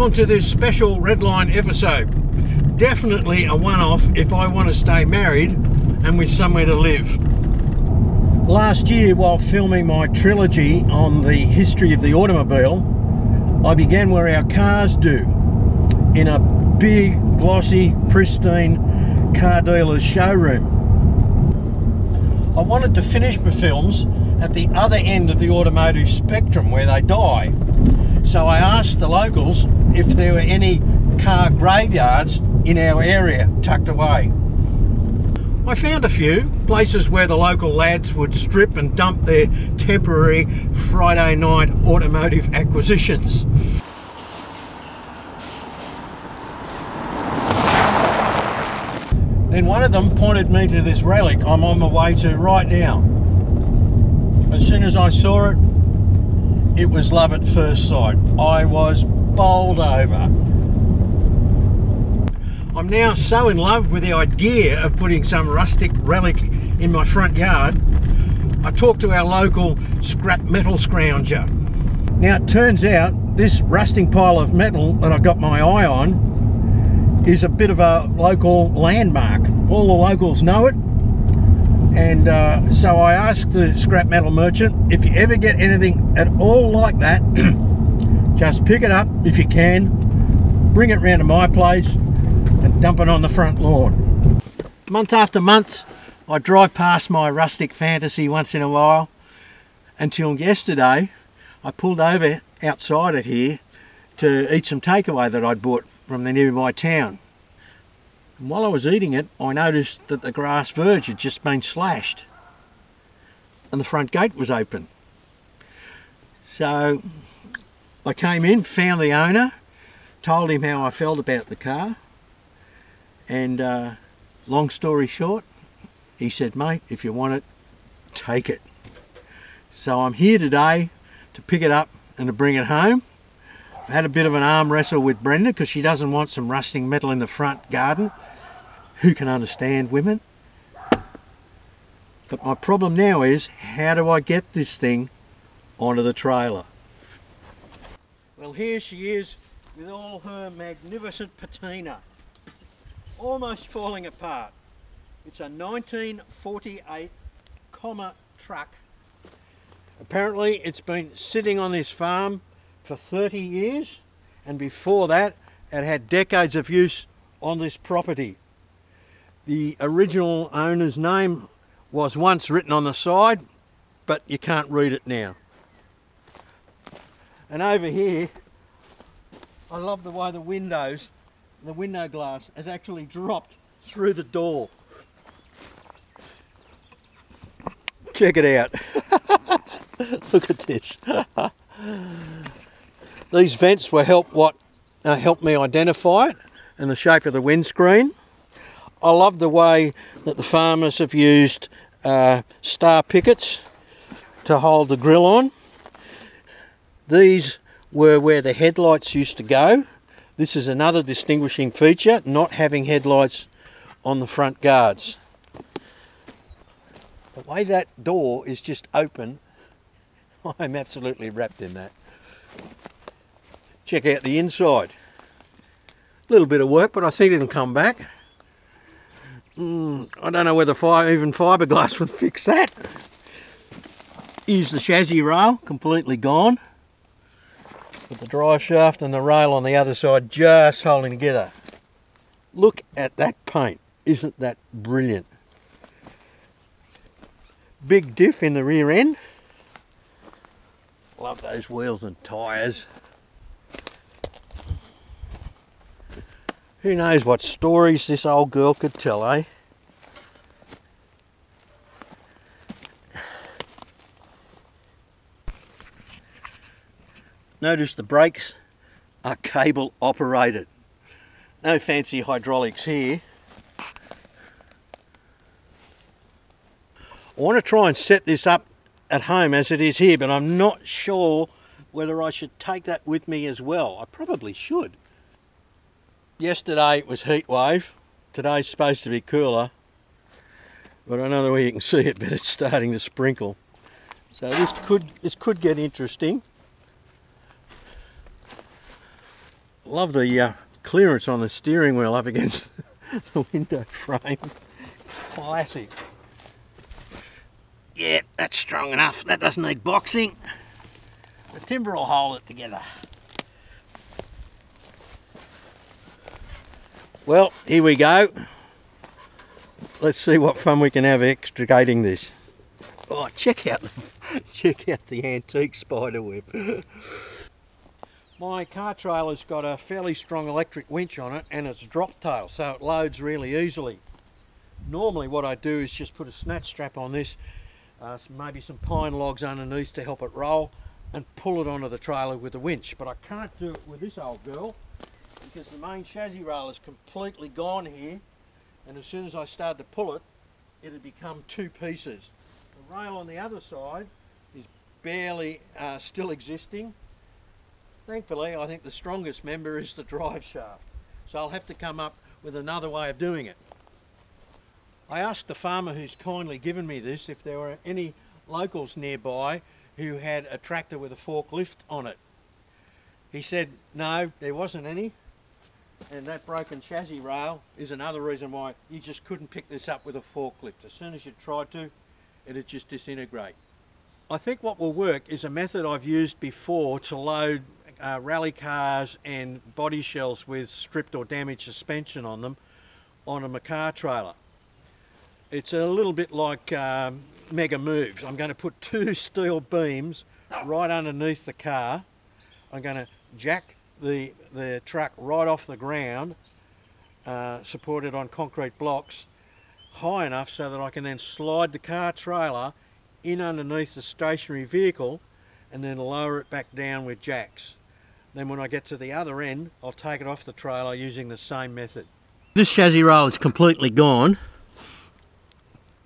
Welcome to this special Redline episode. Definitely a one-off if I want to stay married and with somewhere to live. Last year, while filming my trilogy on the history of the automobile, I began where our cars do, in a big, glossy, pristine car dealer's showroom. I wanted to finish my films at the other end of the automotive spectrum where they die. So I asked the locals if there were any car graveyards in our area tucked away. I found a few places where the local lads would strip and dump their temporary Friday night automotive acquisitions. Then one of them pointed me to this relic I'm on my way to right now. As soon as I saw it, it was love at first sight. I was bowled over. I'm now so in love with the idea of putting some rustic relic in my front yard, I talked to our local scrap metal scrounger. Now it turns out this rusting pile of metal that I got my eye on is a bit of a local landmark. All the locals know it. And so I asked the scrap metal merchant, if you ever get anything at all like that, just pick it up if you can, bring it round to my place and dump it on the front lawn. Month after month, I drive past my rustic fantasy once in a while, until yesterday I pulled over outside it here to eat some takeaway that I'd bought from the nearby town. And while I was eating it, I noticed that the grass verge had just been slashed and the front gate was open. So I came in, found the owner, told him how I felt about the car, and long story short, he said, mate, if you want it, take it. So I'm here today to pick it up and to bring it home. I had a bit of an arm wrestle with Brenda because she doesn't want some rusting metal in the front garden. Who can understand women? But my problem now is, how do I get this thing onto the trailer? Well, here she is with all her magnificent patina, almost falling apart. It's a 1948 comma truck. Apparently it's been sitting on this farm for 30 years, and before that it had decades of use on this property. The original owner's name was once written on the side, but you can't read it now. And over here, I love the way the window glass has actually dropped through the door. Check it out. Look at this. These vents were helped me identify it and the shape of the windscreen. I love the way that the farmers have used star pickets to hold the grill on. These were where the headlights used to go. This is another distinguishing feature, not having headlights on the front guards. The way that door is just open, I'm absolutely wrapped in that. Check out the inside. A little bit of work, but I think it'll come back. I don't know whether even fiberglass would fix that. Here's the chassis rail, completely gone. With the drive shaft and the rail on the other side just holding together. Look at that paint. Isn't that brilliant? Big diff in the rear end. Love those wheels and tyres. Who knows what stories this old girl could tell, eh? Notice the brakes are cable operated. No fancy hydraulics here. I want to try and set this up at home as it is here, but I'm not sure whether I should take that with me as well. I probably should. Yesterday it was heat wave. Today's supposed to be cooler, but I don't know whether you can see it, but it's starting to sprinkle. So this could get interesting. Love the clearance on the steering wheel up against the window frame. Classic. Yeah, that's strong enough. That doesn't need boxing. The timber will hold it together. Well, here we go. Let's see what fun we can have extricating this. Oh, check out the antique spider web. My car trailer's got a fairly strong electric winch on it, and it's drop tail, so it loads really easily. Normally what I do is just put a snatch strap on this, maybe some pine logs underneath to help it roll, and pull it onto the trailer with the winch. But I can't do it with this old girl because the main chassis rail is completely gone here, and as soon as I started to pull it, it had become two pieces. The rail on the other side is barely still existing. Thankfully, I think the strongest member is the drive shaft, so I'll have to come up with another way of doing it. I asked the farmer who's kindly given me this if there were any locals nearby who had a tractor with a forklift on it. He said no, there wasn't any, and that broken chassis rail is another reason why you just couldn't pick this up with a forklift. As soon as you tried to, it'd just disintegrate. I think what will work is a method I've used before to load rally cars and body shells with stripped or damaged suspension on them on a car trailer. It's a little bit like Mega Moves. I'm going to put two steel beams right underneath the car. I'm going to jack the truck right off the ground, supported on concrete blocks, high enough so that I can then slide the car trailer in underneath the stationary vehicle and then lower it back down with jacks. Then when I get to the other end, I'll take it off the trailer using the same method. This chassis rail is completely gone,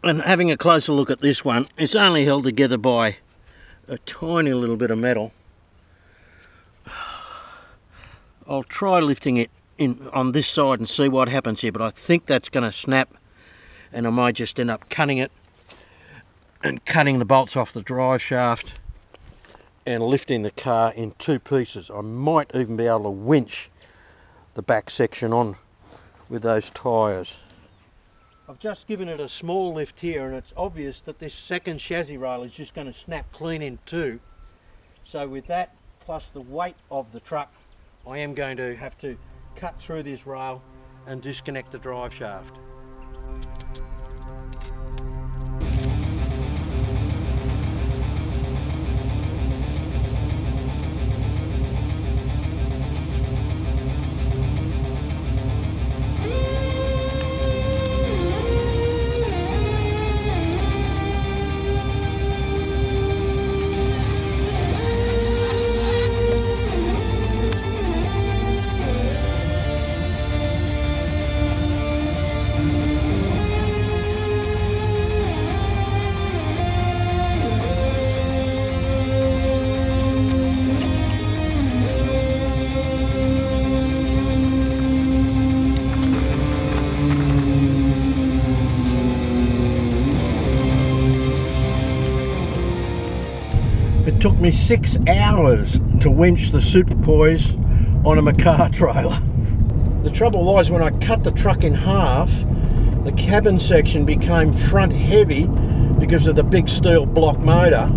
and having a closer look at this one, it's only held together by a tiny little bit of metal. I'll try lifting it in on this side and see what happens here, but I think that's going to snap, and I might just end up cutting it and cutting the bolts off the drive shaft and lifting the car in two pieces. I might even be able to winch the back section on with those tyres. I've just given it a small lift here, and it's obvious that this second chassis rail is just going to snap clean in two. So with that, plus the weight of the truck, I am going to have to cut through this rail and disconnect the drive shaft. It took me 6 hours to winch the Super Poise on a car trailer. The trouble was, when I cut the truck in half, the cabin section became front heavy because of the big steel block motor,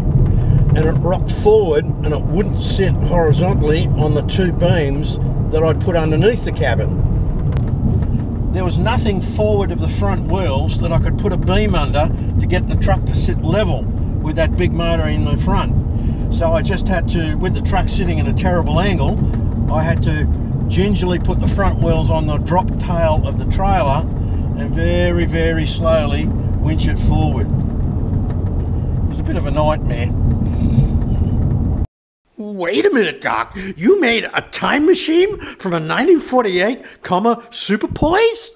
and it rocked forward and it wouldn't sit horizontally on the two beams that I'd put underneath the cabin. There was nothing forward of the front wheels that I could put a beam under to get the truck to sit level with that big motor in the front. So I just had to, with the truck sitting at a terrible angle, I had to gingerly put the front wheels on the drop tail of the trailer and very, very slowly winch it forward. It was a bit of a nightmare. Wait a minute, Doc. You made a time machine from a 1948 Super Poise?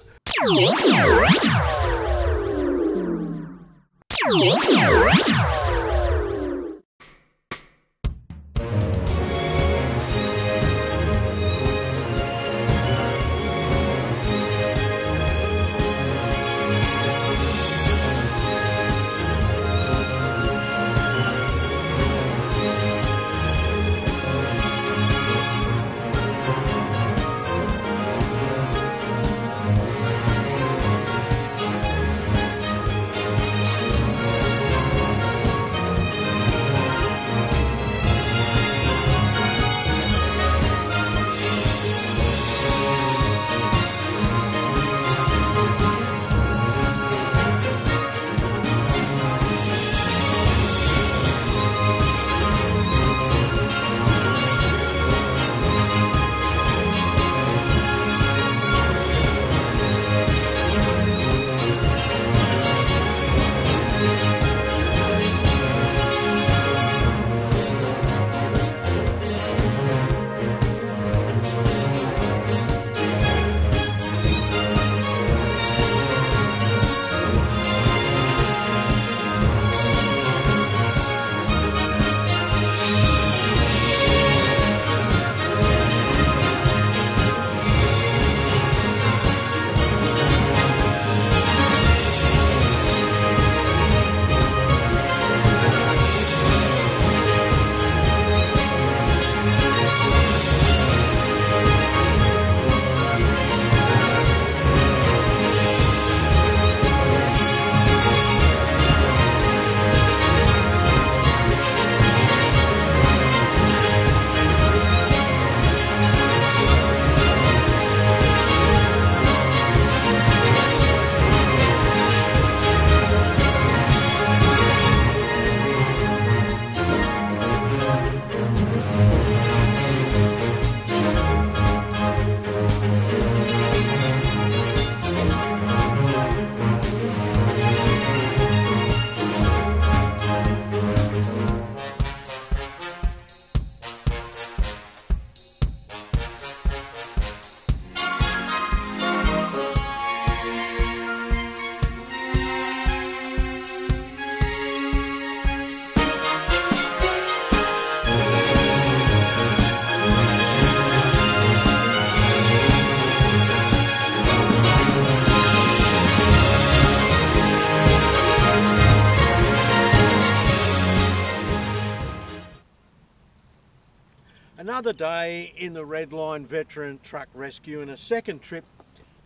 Another day in the Red Line Veteran Truck Rescue and a second trip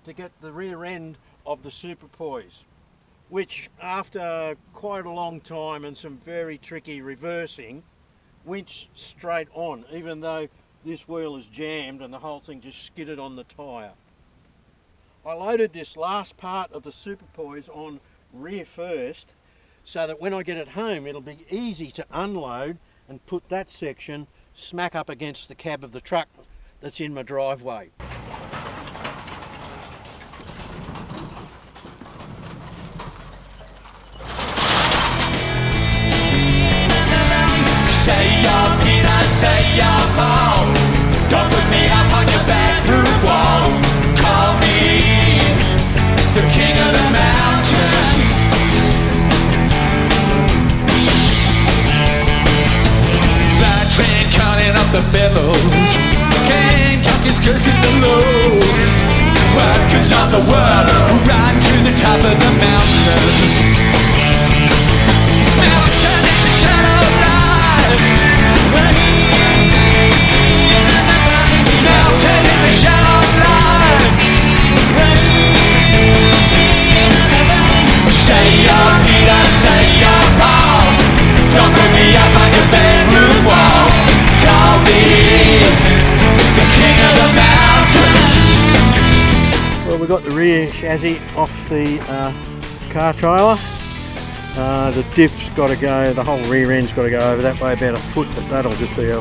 to get the rear end of the Superpoise, which after quite a long time and some very tricky reversing, winched straight on, even though this wheel is jammed and the whole thing just skidded on the tyre. I loaded this last part of the Superpoise on rear first so that when I get it home it'll be easy to unload and put that section smack up against the cab of the truck that's in my driveway. Say your Peter, say your Paul. Don't put me up on your bedroom wall. Call me the king of the mountain. That train calling up the billows. King Cock is cursing the low. Workers of the world run to the top of the mountain. Now I'm turning the shadow light. Now I'm turning the shadow light. Say your Peter, say your Paul. Don't put me up on your bedroom wall. Call me the king of the mountain. Well, we got the rear chassis off the car trailer. The diff's got to go, the whole rear end's got to go over that way about a foot, but that'll just be a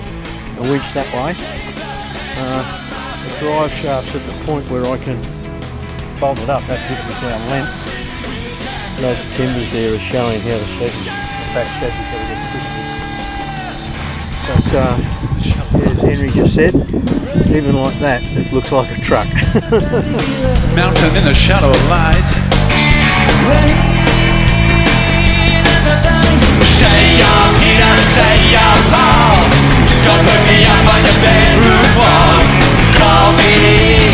winch that way. The drive shaft's at the point where I can bolt it up. That gives us our length. Those timbers there are showing how the back chassis's got to get twisted. But as Henry just said, even like that, it looks like a truck. Mountain in the shadow of light. Say your Peter, say your Paul. Don't put me up on your bedroom wall. Call me